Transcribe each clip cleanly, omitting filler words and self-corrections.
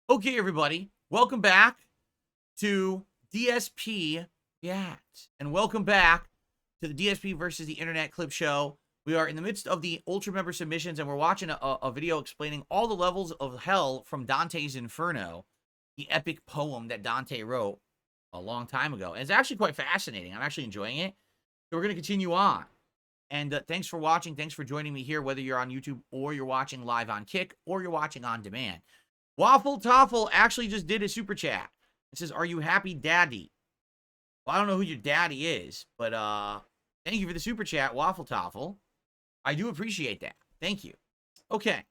Okay, everybody, welcome back to DSP Reacts, and welcome back to the DSP versus the Internet Clip Show. We are in the midst of the Ultra Member submissions, and we're watching a video explaining all the levels of hell from Dante's Inferno, the epic poem that Dante wrote a long time ago. And it's actually quite fascinating. I'm actually enjoying it. So we're going to continue on. And thanks for watching. Thanks for joining me here, whether you're on YouTube or you're watching live on Kick or you're watching on demand. Waffle Toffle actually just did a super chat. It says, "Are you happy, Daddy?" Well, I don't know who your daddy is, but thank you for the super chat, Waffle Toffle. I do appreciate that. Thank you. Okay,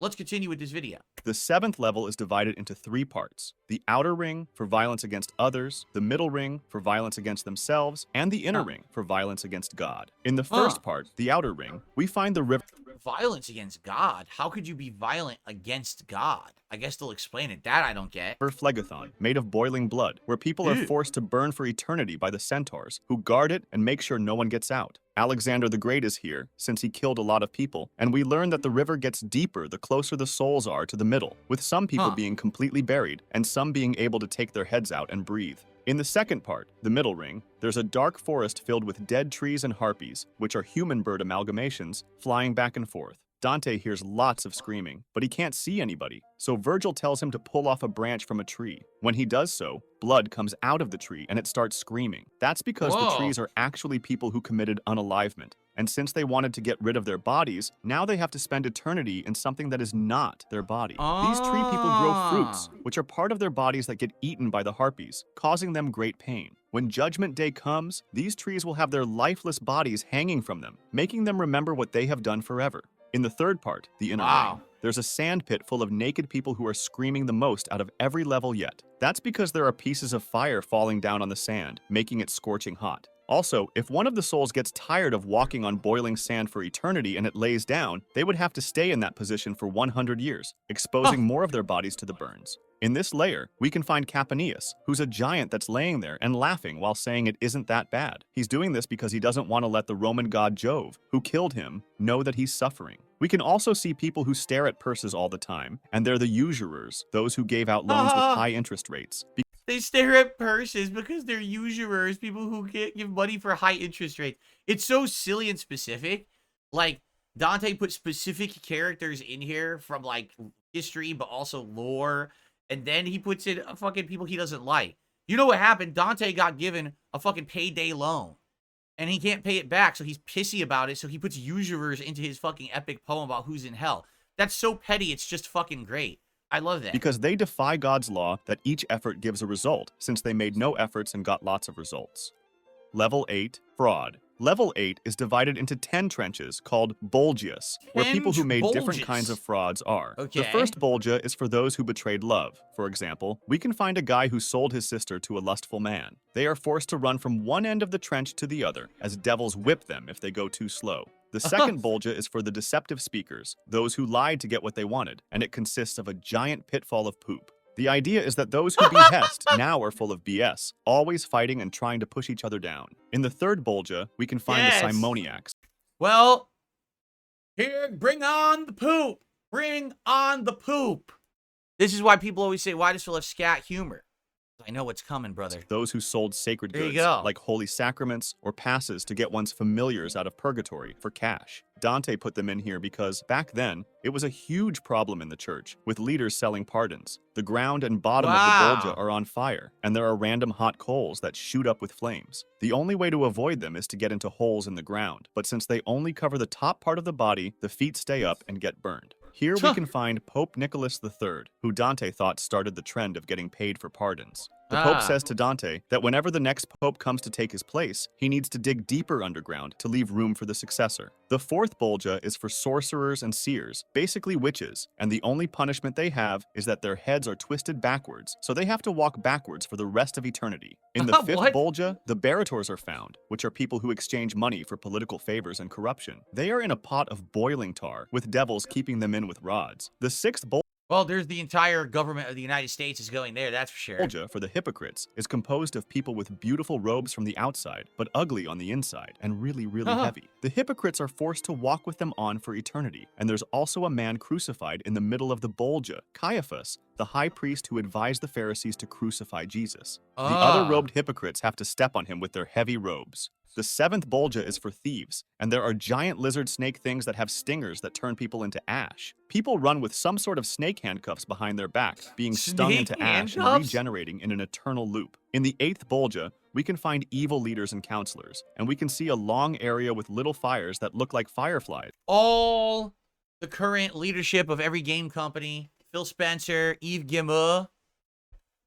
let's continue with this video. The seventh level is divided into 3 parts. The outer ring for violence against others, the middle ring for violence against themselves, and the inner ring for violence against God. In the first part, the outer ring, we find the river. Violence against God? How could you be violent against God? I guess they'll explain it. That I don't get. Phlegathon, made of boiling blood, where people are forced to burn for eternity by the centaurs, who guard it and make sure no one gets out. Alexander the Great is here, since he killed a lot of people, and we learn that the river gets deeper the closer the souls are to the middle, with some people being completely buried, and some being able to take their heads out and breathe. In the second part, the middle ring, there's a dark forest filled with dead trees and harpies, which are human-bird amalgamations, flying back and forth. Dante hears lots of screaming, but he can't see anybody, so Virgil tells him to pull off a branch from a tree. When he does so, blood comes out of the tree and it starts screaming. That's because the trees are actually people who committed unalivement. And since they wanted to get rid of their bodies, now they have to spend eternity in something that is not their body. These tree people grow fruits, which are part of their bodies that get eaten by the harpies, causing them great pain. When Judgment Day comes, these trees will have their lifeless bodies hanging from them, making them remember what they have done forever. In the third part, the inner ring, there's a sand pit full of naked people who are screaming the most out of every level yet. That's because there are pieces of fire falling down on the sand, making it scorching hot. Also, if one of the souls gets tired of walking on boiling sand for eternity and it lays down, they would have to stay in that position for 100 years, exposing more of their bodies to the burns. In this layer, we can find Capaneus, who's a giant that's laying there and laughing while saying it isn't that bad. He's doing this because he doesn't want to let the Roman god Jove, who killed him, know that he's suffering. We can also see people who stare at purses all the time, and they're the usurers, those who gave out loans with high interest rates. They stare at purses because they're usurers, people who give money for high interest rates. It's so silly and specific. Like, Dante put specific characters in here from, like, history, but also lore. And then he puts in fucking people he doesn't like. You know what happened? Dante got given a fucking payday loan. And he can't pay it back, so he's pissy about it. So he puts usurers into his fucking epic poem about who's in hell. That's so petty, it's just fucking great. I love that. Because they defy God's law that each effort gives a result, since they made no efforts and got lots of results. Level 8, Fraud. Level 8 is divided into 10 trenches called Bolgias, where people who made different kinds of frauds are. The first Bolgia is for those who betrayed love. For example, we can find a guy who sold his sister to a lustful man. They are forced to run from one end of the trench to the other, as devils whip them if they go too slow. The second Bolgia is for the deceptive speakers, those who lied to get what they wanted, and it consists of a giant pitfall of poop. The idea is that those who behest now are full of BS, always fighting and trying to push each other down. In the third Bolgia, we can find the Simoniacs. Well, here, bring on the poop. Bring on the poop. This is why people always say, why does Phil have scat humor? I know what's coming, brother. Those who sold sacred goods, like holy sacraments or passes to get one's familiars out of purgatory for cash. Dante put them in here because, back then, it was a huge problem in the church, with leaders selling pardons. The ground and bottom of the Bolgia are on fire, and there are random hot coals that shoot up with flames. The only way to avoid them is to get into holes in the ground, but since they only cover the top part of the body, the feet stay up and get burned. Here we can find Pope Nicholas III, who Dante thought started the trend of getting paid for pardons. The Pope says to Dante that whenever the next Pope comes to take his place, he needs to dig deeper underground to leave room for the successor. The fourth Bolgia is for sorcerers and seers, basically witches, and the only punishment they have is that their heads are twisted backwards, so they have to walk backwards for the rest of eternity. In the fifth Bolgia, the Barators are found, which are people who exchange money for political favors and corruption. They are in a pot of boiling tar, with devils keeping them in with rods. The sixth Bolgia Well, there's the entire government of the United States is going there, that's for sure. Bolgia for the hypocrites is composed of people with beautiful robes from the outside, but ugly on the inside, and really, really heavy. The hypocrites are forced to walk with them on for eternity, and there's also a man crucified in the middle of the Bolgia, Caiaphas, the high priest who advised the Pharisees to crucify Jesus. The other robed hypocrites have to step on him with their heavy robes. The 7th Bolgia is for thieves, and there are giant lizard snake things that have stingers that turn people into ash. People run with some sort of snake handcuffs behind their back, being stung into ash and regenerating in an eternal loop. In the 8th Bolgia, we can find evil leaders and counselors, and we can see a long area with little fires that look like fireflies. All the current leadership of every game company, Phil Spencer, Yves Guillemot,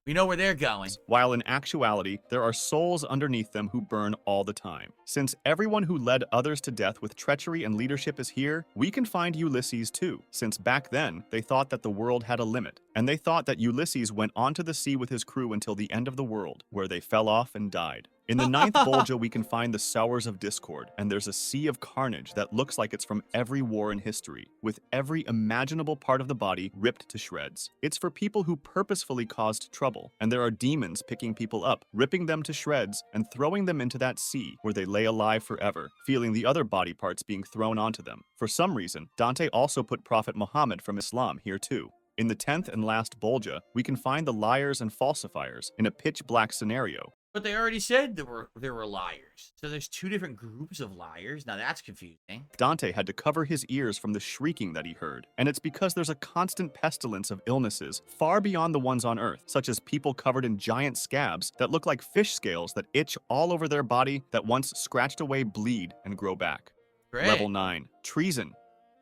we know where they're going. While in actuality, there are souls underneath them who burn all the time. Since everyone who led others to death with treachery and leadership is here, we can find Ulysses too, since back then, they thought that the world had a limit, and they thought that Ulysses went onto the sea with his crew until the end of the world, where they fell off and died. In the 9th Bolgia, we can find the Sowers of Discord, and there's a sea of carnage that looks like it's from every war in history, with every imaginable part of the body ripped to shreds. It's for people who purposefully caused trouble, and there are demons picking people up, ripping them to shreds, and throwing them into that sea, where they lay alive forever, feeling the other body parts being thrown onto them. For some reason, Dante also put Prophet Muhammad from Islam here too. In the 10th and last Bolgia, we can find the liars and falsifiers in a pitch-black scenario. But they already said there were liars. So there's 2 different groups of liars. Now that's confusing. Dante had to cover his ears from the shrieking that he heard, and it's because there's a constant pestilence of illnesses far beyond the ones on Earth, such as people covered in giant scabs that look like fish scales that itch all over their body that once scratched away bleed and grow back. Great. Level 9. Treason.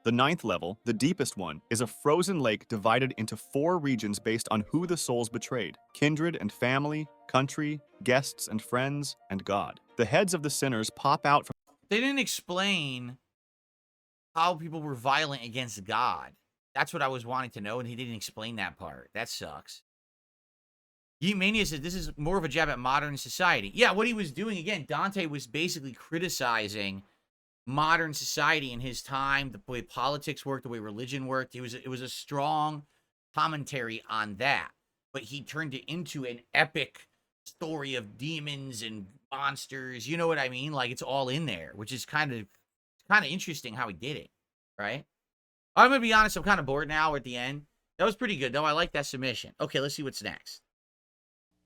The 9th level, the deepest one, is a frozen lake divided into 4 regions based on who the souls betrayed: kindred and family, country, guests and friends, and God. The heads of the sinners pop out from... They didn't explain how people were violent against God. That's what I was wanting to know, and he didn't explain that part. That sucks. Mania said this is more of a jab at modern society. Yeah, what he was doing, again, Dante was basically criticizing modern society in his time, the way politics worked, the way religion worked. It was a strong commentary on that, but he turned it into an epic story of demons and monsters. You know what I mean? Like, it's all in there, which is kind of interesting how he did it, right? I'm gonna be honest, I'm kind of bored now at the end. That was pretty good though. I like that submission. Okay, let's see what's next.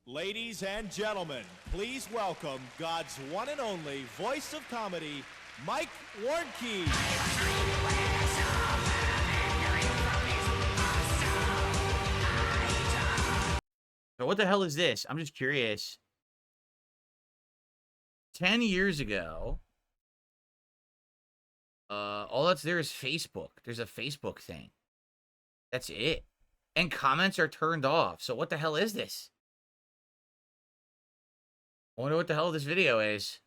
Ladies and gentlemen, please welcome God's one and only voice of comedy, Mike Warnke. So what the hell is this? I'm just curious. 10 years ago, all that's there is Facebook. There's a Facebook thing. That's it. And comments are turned off. So what the hell is this? I wonder what the hell this video is.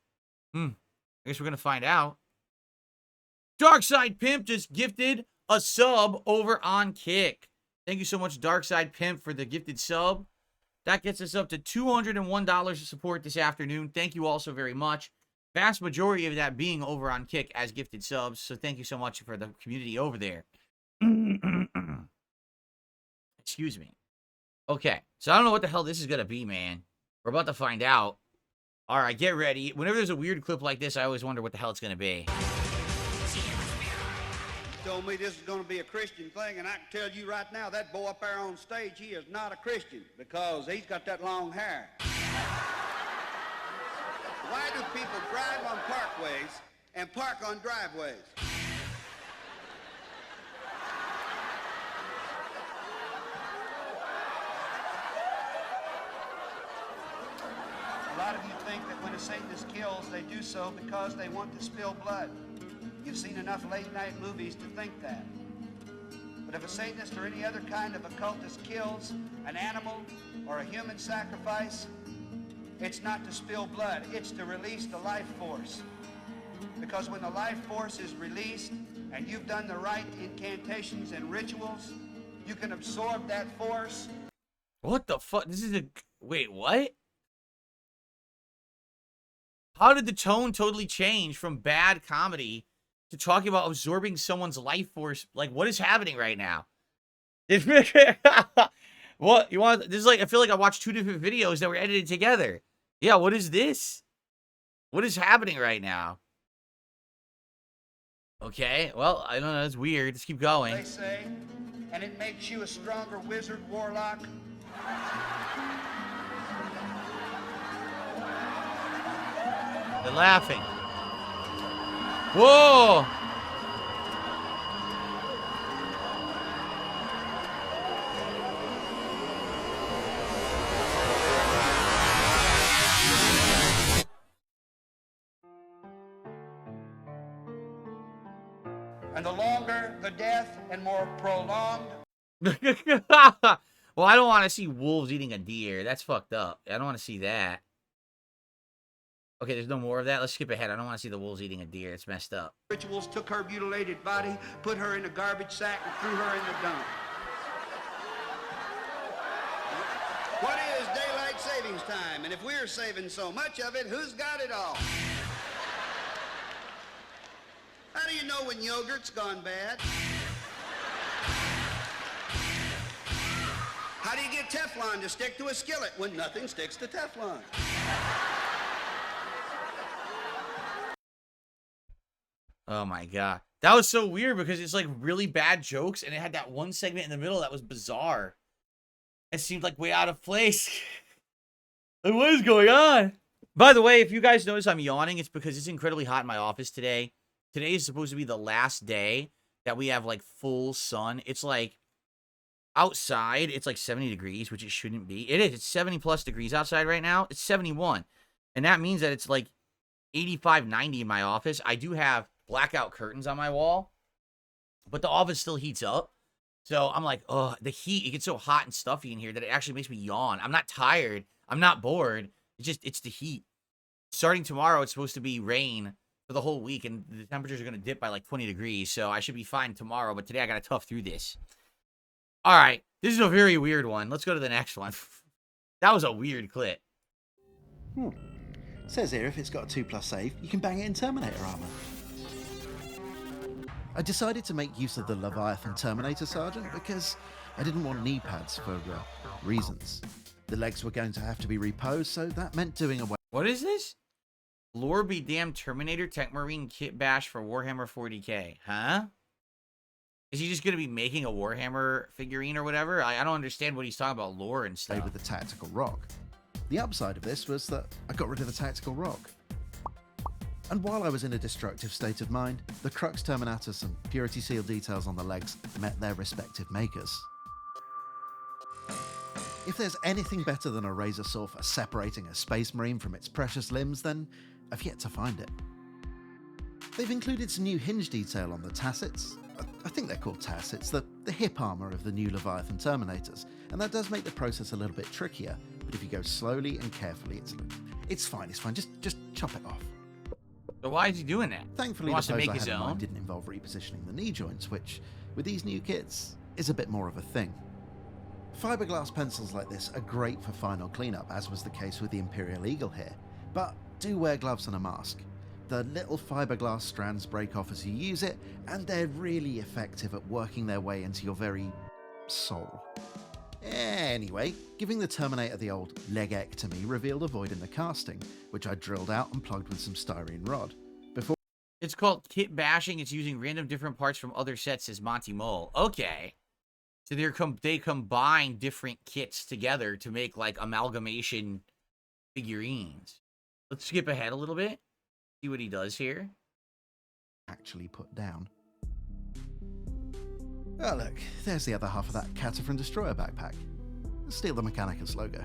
I guess we're going to find out. Darkside Pimp just gifted a sub over on Kick. Thank you so much, Darkside Pimp, for the gifted sub. That gets us up to $201 of support this afternoon. Thank you all so very much. Vast majority of that being over on Kick as gifted subs. So thank you so much for the community over there. Excuse me. Okay, so I don't know what the hell this is going to be, man. We're about to find out. All right, get ready. Whenever there's a weird clip like this, I always wonder what the hell it's going to be. You told me this is going to be a Christian thing, and I can tell you right now, that boy up there on stage, he is not a Christian because he's got that long hair. Why do people drive on parkways and park on driveways? A lot of you think that when a Satanist kills, they do so because they want to spill blood. You've seen enough late-night movies to think that. But if a Satanist or any other kind of occultist kills an animal or a human sacrifice, it's not to spill blood, it's to release the life force. Because when the life force is released and you've done the right incantations and rituals, you can absorb that force. What the fuck? This is a... Wait, what? How did the tone totally change from bad comedy to talking about absorbing someone's life force? Like, what is happening right now? What you want? This is like, I feel like I watched two different videos that were edited together. Yeah, what is this? What is happening right now? Okay, well, I don't know. It's weird. Let's keep going. They say, and it makes you a stronger wizard, warlock. They're laughing. Whoa! And the longer the death and more prolonged. Well, I don't want to see wolves eating a deer. That's fucked up. I don't want to see that. Okay, there's no more of that. Let's skip ahead. I don't want to see the wolves eating a deer. It's messed up. Rituals took her mutilated body, put her in a garbage sack, and threw her in the dump. What is daylight savings time? And if we're saving so much of it, who's got it all? How do you know when yogurt's gone bad? How do you get Teflon to stick to a skillet when nothing sticks to Teflon? Oh my god. That was so weird because it's like really bad jokes and it had that one segment in the middle that was bizarre. It seemed like way out of place. Like, what is going on? By the way, if you guys notice I'm yawning, it's because it's incredibly hot in my office today. Today is supposed to be the last day that we have like full sun. It's like outside, it's like 70 degrees, which it shouldn't be. It is. It's 70 plus degrees outside right now. It's 71. And that means that it's like 85, 90 in my office. I do have blackout curtains on my wall, but the office still heats up. So I'm like, oh, the heat, it gets so hot and stuffy in here that it actually makes me yawn. I'm not tired. I'm not bored. It's the heat. Starting tomorrow, it's supposed to be rain for the whole week, and the temperatures are going to dip by like 20 degrees, so I should be fine tomorrow, but today I got to tough through this. All right, this is a very weird one. Let's go to the next one. That was a weird clip. Says here if it's got a 2+ save, you can bang it in Terminator armor. I decided to make use of the Leviathan Terminator Sergeant because I didn't want knee pads for reasons. The legs were going to have to be reposed, so that meant doing away. What is this? Lore be damn Terminator Tech Marine Kit Bash for Warhammer 40k. Huh? Is he just going to be making a Warhammer figurine or whatever? I don't understand what he's talking about, lore and stuff. With the tactical rock. The upside of this was that I got rid of the tactical rock. And while I was in a destructive state of mind, the Crux Terminatus and Purity Seal details on the legs met their respective makers. If there's anything better than a razor saw for separating a Space Marine from its precious limbs, then I've yet to find it. They've included some new hinge detail on the tassets. I think they're called tassets, the hip armor of the new Leviathan Terminators, and that does make the process a little bit trickier, but if you go slowly and carefully, it's fine, just chop it off. So why is he doing that? Thankfully, He the wants to pose make I his had in mind own? didn't involve repositioning the knee joints, which, with these new kits, is a bit more of a thing. Fiberglass pencils like this are great for final cleanup, as was the case with the Imperial Eagle here, but do wear gloves and a mask. The little fiberglass strands break off as you use it, and they're really effective at working their way into your very soul. Anyway, giving the Terminator the old legectomy revealed a void in the casting, which I drilled out and plugged with some styrene rod. Before It's called kit bashing. It's using random different parts from other sets, says Monty Mole. Okay. So they combine different kits together to make like amalgamation figurines. Let's skip ahead a little bit. See what he does here. actually put down. Oh look, there's the other half of that Cataphren Destroyer backpack. Steal the Mechanicus logo.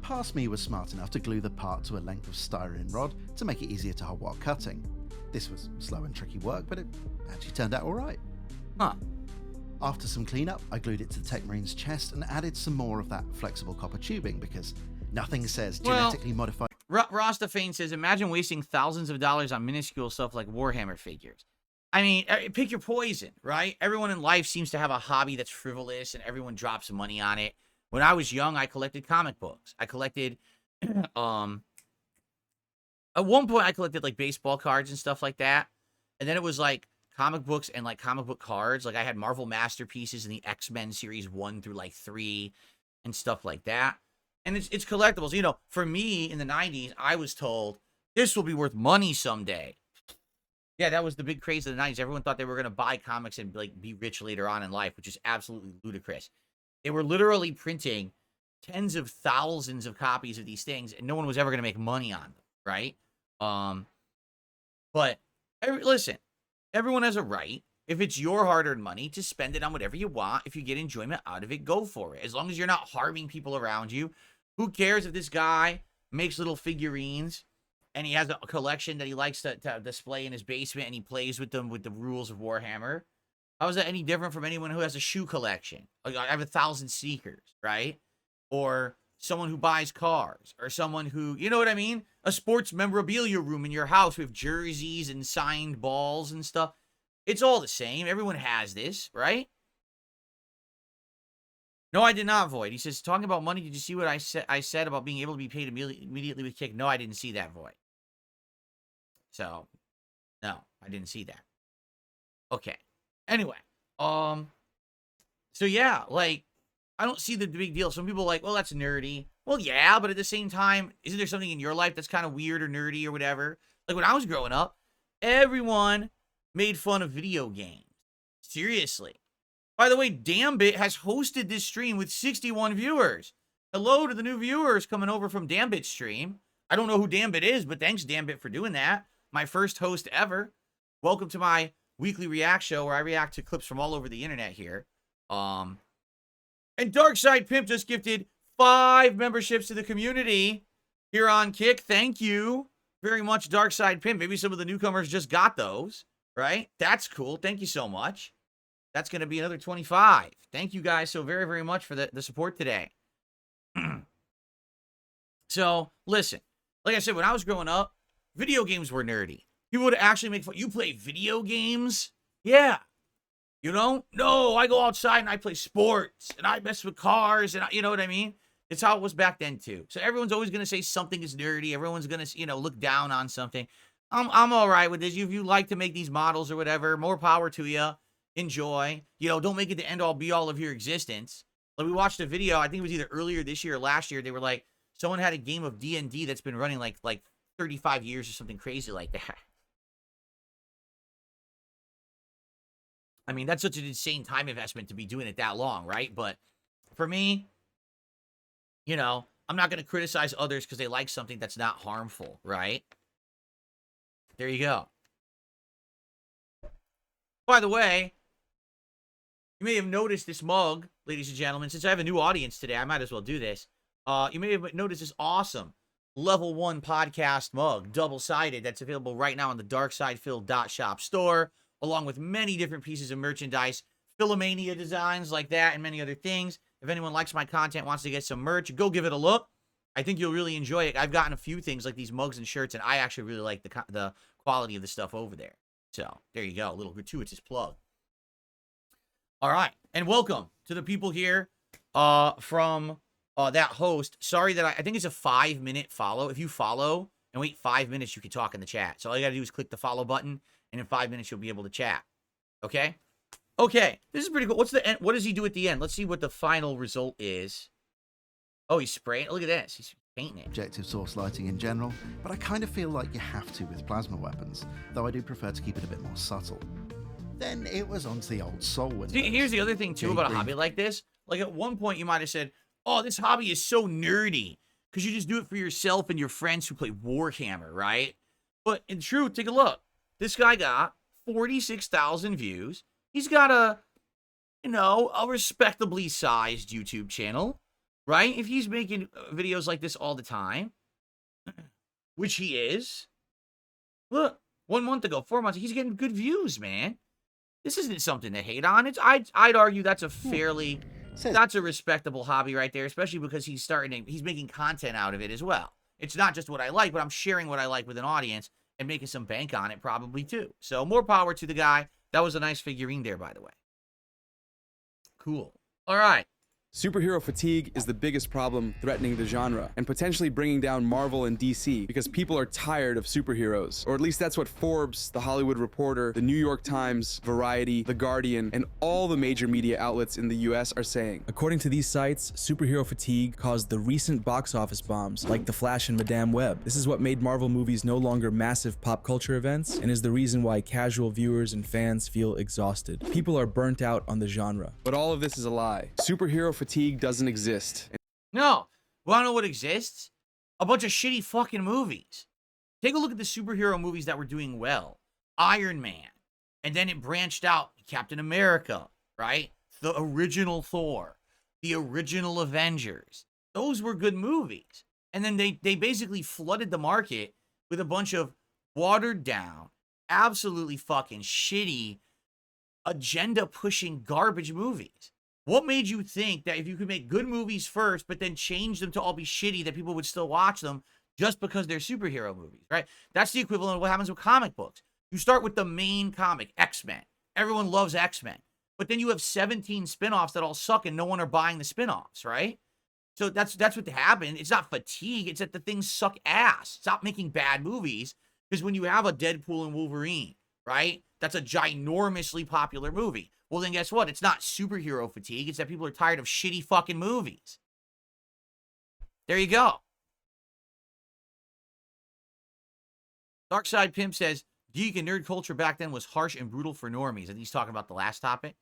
Past me was smart enough to glue the part to a length of styrene rod to make it easier to hold while cutting. This was slow and tricky work, but it actually turned out alright. Huh. After some cleanup, I glued it to the Tech Marine's chest and added some more of that flexible copper tubing because nothing says genetically modified. Rostafane says, imagine wasting thousands of dollars on minuscule stuff like Warhammer figures. I mean, pick your poison, right? Everyone in life seems to have a hobby that's frivolous and everyone drops money on it. When I was young, I collected comic books. I collected, at one point I collected like baseball cards and stuff like that. And then it was like comic books and like comic book cards. Like I had Marvel Masterpieces in the X-Men series 1 through like 3 and stuff like that. And it's collectibles. You know, for me in the 90s, I was told this will be worth money someday. Yeah, that was the big craze of the 90s. Everyone thought they were going to buy comics and like be rich later on in life, which is absolutely ludicrous. They were literally printing tens of thousands of copies of these things, and no one was ever going to make money on them, right? But listen, everyone has a right, if it's your hard-earned money, to spend it on whatever you want. If you get enjoyment out of it, go for it. As long as you're not harming people around you. Who cares if this guy makes little figurines and he has a collection that he likes to display in his basement and he plays with them with the rules of Warhammer? How is that any different from anyone who has a shoe collection? Like, I have 1,000 sneakers, right? Or someone who buys cars, or someone who, you know what I mean? A sports memorabilia room in your house with jerseys and signed balls and stuff. It's all the same. Everyone has this, right? No, I did not, Void. He says, talking about money, did you see what I said about being able to be paid immediately with Kick? No, I didn't see that, Void. So, no, I didn't see that. Okay. Anyway, so yeah, like, I don't see the big deal. Some people are like, well, that's nerdy. Well, yeah, but at the same time, isn't there something in your life that's kind of weird or nerdy or whatever? Like, when I was growing up, everyone made fun of video games. Seriously. By the way, Dambit has hosted this stream with 61 viewers. Hello to the new viewers coming over from Dambit's stream. I don't know who Dambit is, but thanks, Dambit, for doing that. My first host ever. Welcome to my weekly react show where I react to clips from all over the internet here. And Darkside Pimp just gifted 5 memberships to the community here on Kick. Thank you very much, Darkside Pimp. Maybe some of the newcomers just got those, right? That's cool. Thank you so much. That's going to be another 25. Thank you guys so very, very much for the support today. So, listen. Like I said, when I was growing up, video games were nerdy. People would actually make fun. You play video games? Yeah. You don't? No, I go outside and I play sports. And I mess with cars. And you know what I mean? It's how it was back then, too. So everyone's always going to say something is nerdy. Everyone's going to, look down on something. I'm all right with this. If you like to make these models or whatever, more power to you. Enjoy. Don't make it the end-all, be-all of your existence. Like, we watched a video, I think it was either earlier this year or last year. They were like, someone had a game of D&D that's been running like 35 years or something crazy like that. I mean, that's such an insane time investment to be doing it that long, right? But for me, I'm not going to criticize others because they like something that's not harmful, right? There you go. By the way, you may have noticed this mug, ladies and gentlemen. Since I have a new audience today, I might as well do this. You may have noticed this awesome Level 1 podcast mug, double-sided, that's available right now on the darksidephil.shop store, along with many different pieces of merchandise, Philomania designs like that, and many other things. If anyone likes my content, wants to get some merch, go give it a look. I think you'll really enjoy it. I've gotten a few things like these mugs and shirts, and I actually really like the quality of the stuff over there. So, there you go. A little gratuitous plug. All right. And welcome to the people here from that host. Sorry that I think it's a 5-minute follow. If you follow and wait 5 minutes, you can talk in the chat. So all you got to do is click the follow button, and in 5 minutes, you'll be able to chat. Okay? Okay. This is pretty cool. What's the end? What does he do at the end? Let's see what the final result is. Oh, he's spraying. Look at this. He's painting it. Objective source lighting in general, but I kind of feel like you have to with plasma weapons, though I do prefer to keep it a bit more subtle. Then it was onto the old soul windows. See, here's the other thing, too, about a hobby like this. Like, at one point, you might have said, oh, this hobby is so nerdy, because you just do it for yourself and your friends who play Warhammer, right? But in truth, take a look. This guy got 46,000 views. He's got a respectably sized YouTube channel, right? If he's making videos like this all the time, which he is, look, 1 month ago, 4 months, he's getting good views, man. This isn't something to hate on. I'd argue that's a fairly, that's a respectable hobby right there, especially because he's making content out of it as well. It's not just what I like, but I'm sharing what I like with an audience and making some bank on it probably too. So more power to the guy. That was a nice figurine there, by the way. Cool. All right. Superhero fatigue is the biggest problem threatening the genre, and potentially bringing down Marvel and DC, because people are tired of superheroes. Or at least that's what Forbes, The Hollywood Reporter, The New York Times, Variety, The Guardian, and all the major media outlets in the US are saying. According to these sites, superhero fatigue caused the recent box office bombs, like The Flash and Madame Web. This is what made Marvel movies no longer massive pop culture events, and is the reason why casual viewers and fans feel exhausted. People are burnt out on the genre. But all of this is a lie. Superhero fatigue doesn't exist. No. Wanna know what exists? A bunch of shitty fucking movies. Take a look at the superhero movies that were doing well. Iron Man. And then it branched out. Captain America, right? The original Thor. The original Avengers. Those were good movies. And then they basically flooded the market with a bunch of watered down, absolutely fucking shitty, agenda-pushing garbage movies. What made you think that if you could make good movies first, but then change them to all be shitty, that people would still watch them just because they're superhero movies, right? That's the equivalent of what happens with comic books. You start with the main comic, X-Men. Everyone loves X-Men. But then you have 17 spin-offs that all suck and no one are buying the spin-offs, right? So that's what happened. It's not fatigue. It's that the things suck ass. Stop making bad movies. Because when you have a Deadpool and Wolverine, right? That's a ginormously popular movie. Well, then guess what? It's not superhero fatigue. It's that people are tired of shitty fucking movies. There you go. Darkside Pimp says, geek and nerd culture back then was harsh and brutal for normies. I think he's talking about the last topic.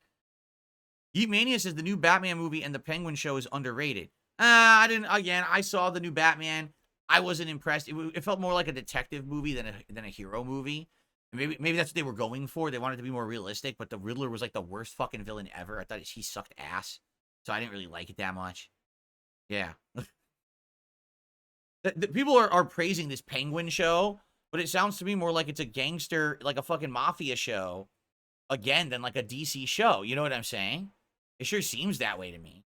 Geek Mania says the new Batman movie and the Penguin show is underrated. I saw the new Batman. I wasn't impressed. It felt more like a detective movie than a hero movie. Maybe that's what they were going for. They wanted to be more realistic, but the Riddler was like the worst fucking villain ever. I thought he sucked ass, so I didn't really like it that much. Yeah. the people are praising this Penguin show, but it sounds to me more like it's a gangster, like a fucking mafia show, again, than like a DC show. You know what I'm saying? It sure seems that way to me.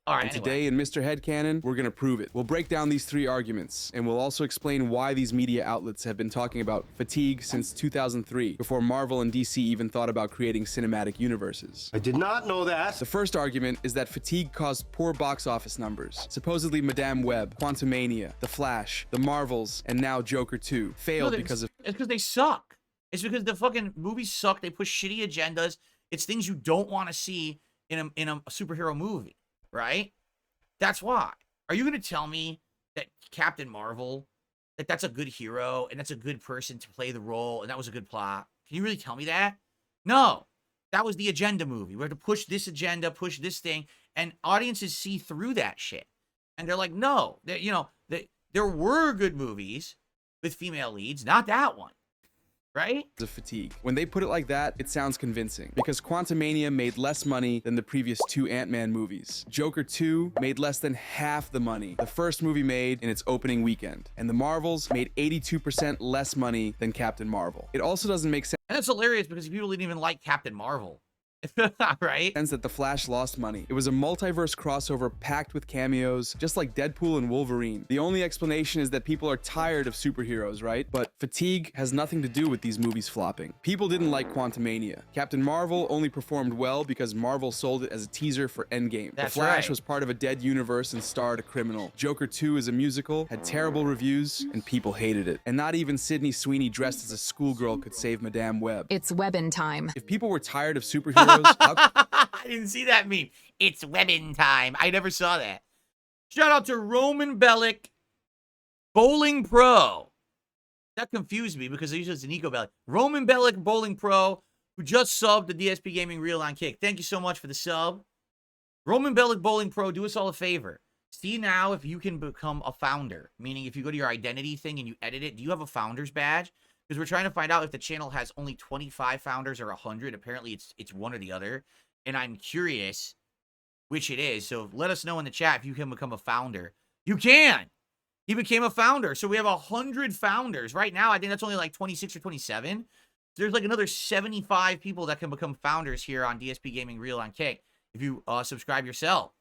All right, and today in Mr. Headcanon, we're going to prove it. We'll break down these three arguments, and we'll also explain why these media outlets have been talking about fatigue since 2003, before Marvel and DC even thought about creating cinematic universes. I did not know that. The first argument is that fatigue caused poor box office numbers. Supposedly Madame Web, Quantumania, The Flash, The Marvels, and now Joker 2 failed because of... It's because they suck. It's because the fucking movies suck. They push shitty agendas. It's things you don't want to see in a superhero movie. Right? That's why. Are you going to tell me that Captain Marvel, that's a good hero and that's a good person to play the role and that was a good plot? Can you really tell me that? No. That was the agenda movie. We have to push this agenda, push this thing, and audiences see through that shit. And they're like, no. There were good movies with female leads, not that one. Right? The fatigue. When they put it like that, it sounds convincing. Because Quantumania made less money than the previous two Ant-Man movies. Joker 2 made less than half the money the first movie made in its opening weekend. And The Marvels made 82% less money than Captain Marvel. It also doesn't make sense. And that's hilarious because people didn't even like Captain Marvel. Right? Sense that The Flash lost money. It was a multiverse crossover packed with cameos, just like Deadpool and Wolverine. The only explanation is that people are tired of superheroes, right? But fatigue has nothing to do with these movies flopping. People didn't like Quantumania. Captain Marvel only performed well because Marvel sold it as a teaser for Endgame. That's The Flash right. was part of a dead universe and starred a criminal. Joker 2 is a musical, had terrible reviews, and people hated it. And not even Sydney Sweeney dressed as a schoolgirl could save Madame Web. It's webbing time. If people were tired of superheroes, I didn't see that meme. It's webbing time. I never saw that. Shout out to Roman Bellic, Bowling Pro. That confused me because I usually it's Nico Bellic. Roman Bellic, Bowling Pro, who just subbed the DSP Gaming Reel on Kick. Thank you so much for the sub. Roman Bellic, Bowling Pro, do us all a favor. See now if you can become a founder. Meaning if you go to your identity thing and you edit it, do you have a founder's badge? Because we're trying to find out if the channel has only 25 founders or 100. Apparently, it's one or the other. And I'm curious which it is. So let us know in the chat if you can become a founder. You can! He became a founder. So we have 100 founders. Right now, I think that's only like 26 or 27. So there's like another 75 people that can become founders here on DSP Gaming Reel on Kick if you subscribe yourself.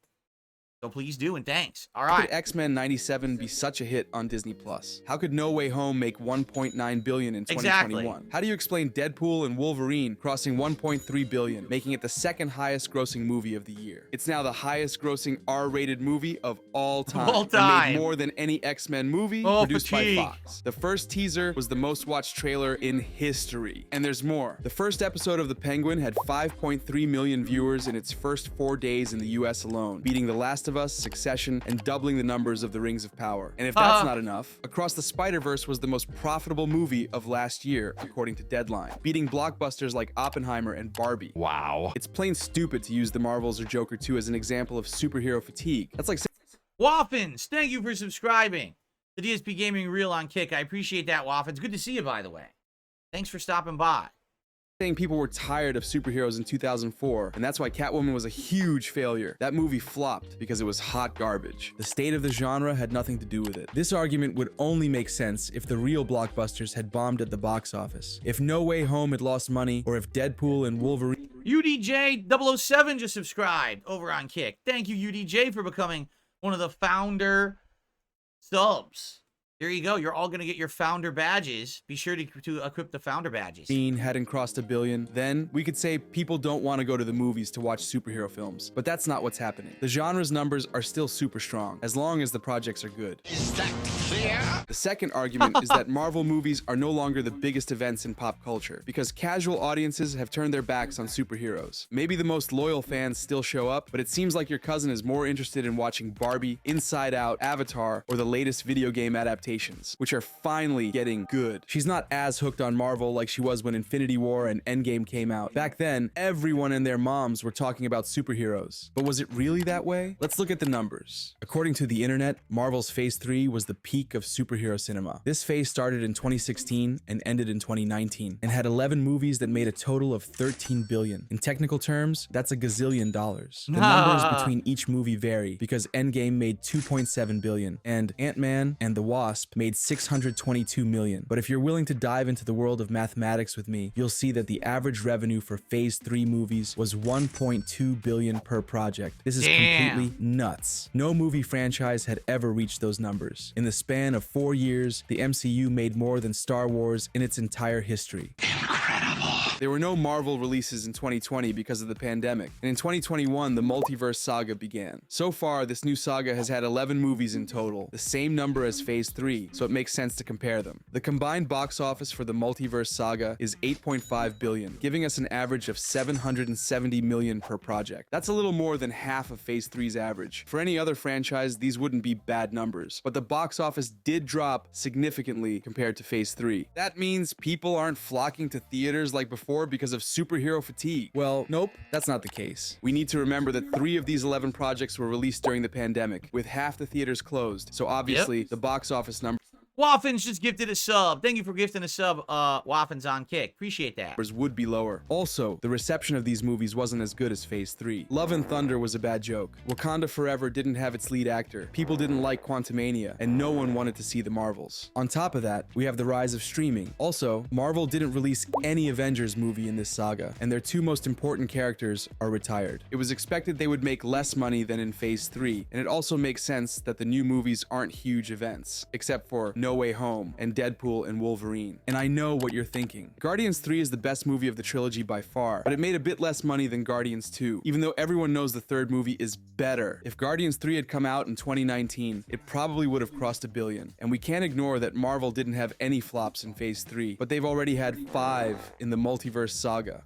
So please do, and thanks. All How right. could X-Men 97 be such a hit on Disney Plus? How could No Way Home make 1.9 billion in 2021? Exactly. How do you explain Deadpool and Wolverine crossing 1.3 billion, making it the second highest grossing movie of the year? It's now the highest grossing R-rated movie of all time. All And time. made more than any X-Men movie Oh, produced fatigue. by Fox. The first teaser was the most watched trailer in history. And there's more. The first episode of The Penguin had 5.3 million viewers in its first 4 days in the US alone, beating The Last of Us, Succession, and doubling the numbers of The Rings of Power. And if that's not enough, Across the Spider-Verse was the most profitable movie of last year, according to Deadline, beating blockbusters like Oppenheimer and Barbie. Wow. It's plain stupid to use The Marvels or Joker 2 as an example of superhero fatigue. That's like Waffins, thank you for subscribing to DSP Gaming Reel on Kick. I appreciate that, Waffins. Good to see you, by the way. Thanks for stopping by. saying people were tired of superheroes in 2004, and that's why Catwoman was a huge failure. That movie flopped because it was hot garbage. The state of the genre had nothing to do with it. This argument would only make sense if the real blockbusters had bombed at the box office. If No Way Home had lost money, or if Deadpool and Wolverine... UDJ007 just subscribed over on Kick. Thank you, UDJ, for becoming one of the founder subs. There you go. You're all going to get your founder badges. Be sure to equip the founder badges. hadn't crossed $1 billion, then we could say people don't want to go to the movies to watch superhero films. But that's not what's happening. The genre's numbers are still super strong, as long as the projects are good. Is that clear? The second argument is that Marvel movies are no longer the biggest events in pop culture, because casual audiences have turned their backs on superheroes. Maybe the most loyal fans still show up, but it seems like your cousin is more interested in watching Barbie, Inside Out, Avatar, or the latest video game adaptation, which are finally getting good. She's not as hooked on Marvel like she was when Infinity War and Endgame came out. Back then, everyone and their moms were talking about superheroes. But was it really that way? Let's look at the numbers. According to the internet, Marvel's Phase 3 was the peak of superhero cinema. This phase started in 2016 and ended in 2019, and had 11 movies that made a total of $13 billion. In technical terms, that's a gazillion dollars. The numbers between each movie vary, because Endgame made $2.7 billion, and Ant-Man and the Wasp made $622 million. But if you're willing to dive into the world of mathematics with me, you'll see that the average revenue for Phase 3 movies was $1.2 billion per project. This is completely nuts. No movie franchise had ever reached those numbers. In the span of 4 years, the MCU made more than Star Wars in its entire history. There were no Marvel releases in 2020 because of the pandemic, and in 2021, the multiverse saga began. So far, this new saga has had 11 movies in total, the same number as Phase 3, so it makes sense to compare them. The combined box office for the multiverse saga is $8.5 billion, giving us an average of $770 million per project. That's a little more than half of Phase 3's average. For any other franchise, these wouldn't be bad numbers, but the box office did drop significantly compared to Phase 3. That means people aren't flocking to theaters like before because of superhero fatigue. Well, nope, that's not the case. We need to remember that 3 of these 11 projects were released during the pandemic, with half the theaters closed, so obviously the box office numbers Waffins just gifted a sub. Thank you for gifting a sub, Waffins on Kick. Appreciate that. would be lower. Also, the reception of these movies wasn't as good as Phase 3. Love and Thunder was a bad joke. Wakanda Forever didn't have its lead actor. People didn't like Quantumania, and no one wanted to see the Marvels. On top of that, we have the rise of streaming. Also, Marvel didn't release any Avengers movie in this saga, and their 2 most important characters are retired. It was expected they would make less money than in Phase 3, and it also makes sense that the new movies aren't huge events, except for No Way Home and Deadpool and Wolverine. And I know what you're thinking. Guardians 3 is the best movie of the trilogy by far, but it made a bit less money than Guardians 2, even though everyone knows the third movie is better. If Guardians 3 had come out in 2019, it probably would have crossed $1 billion. And we can't ignore that Marvel didn't have any flops in Phase 3, but they've already had 5 in the multiverse saga.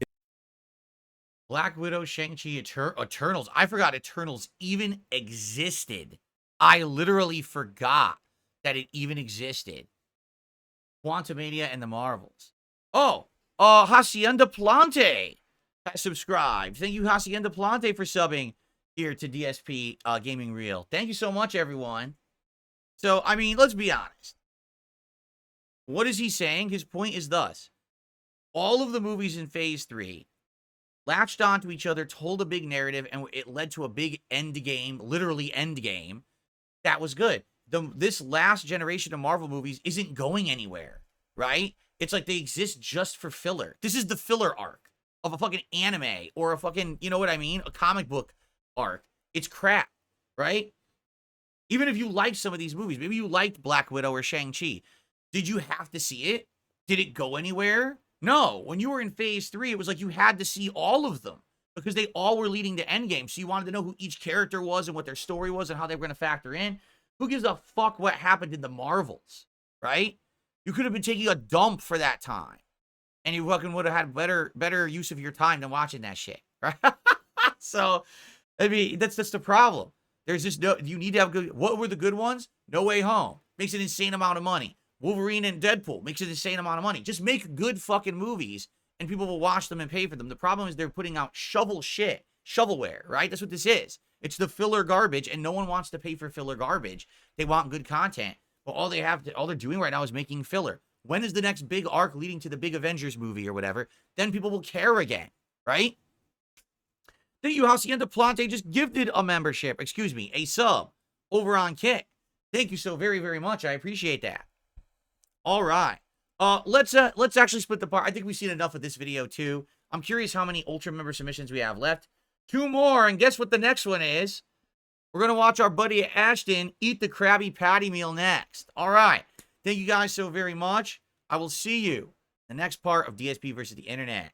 Black Widow, Shang-Chi, Eternals. I forgot Eternals even existed. I literally forgot that it even existed. Quantumania and the Marvels. Oh, Hacienda Plante has subscribed. Thank you, Hacienda Plante, for subbing here to DSP Gaming Reel. Thank you so much, everyone. So, I mean, let's be honest. What is he saying? His point is thus. All of the movies in Phase 3 latched onto each other, told a big narrative, and it led to a big end game, literally end game, that was good. This last generation of Marvel movies isn't going anywhere, right? It's like they exist just for filler. This is the filler arc of a fucking anime or a fucking, you know what I mean? A comic book arc. It's crap. right? Even if you liked some of these movies, maybe you liked Black Widow or Shang-Chi, did you have to see it? Did it go anywhere? No. When you were in phase 3, it was like you had to see all of them because they all were leading to Endgame. So you wanted to know who each character was and what their story was and how they were going to factor in. Who gives a fuck what happened in the Marvels, right? You could have been taking a dump for that time. And you fucking would have had better use of your time than watching that shit, right? So, I mean, that's just the problem. There's just no, you need to have good, what were the good ones? No Way Home. Makes an insane amount of money. Wolverine and Deadpool makes an insane amount of money. Just make good fucking movies and people will watch them and pay for them. The problem is they're putting out shovelware, right? That's what this is. It's the filler garbage and no one wants to pay for filler garbage. They want good content. But all they're doing right now is making filler. When is the next big arc leading to the big Avengers movie or whatever? Then people will care again, right? Thank you, Hacienda Plante just gifted a membership, a sub over on Kick. Thank you so very, very much. I appreciate that. All right. Let's actually split the part. I think we've seen enough of this video too. I'm curious how many Ultra member submissions we have left. 2 more, and guess what the next one is? We're going to watch our buddy Ashton eat the Krabby Patty meal next. All right. Thank you guys so very much. I will see you in the next part of DSP versus the Internet.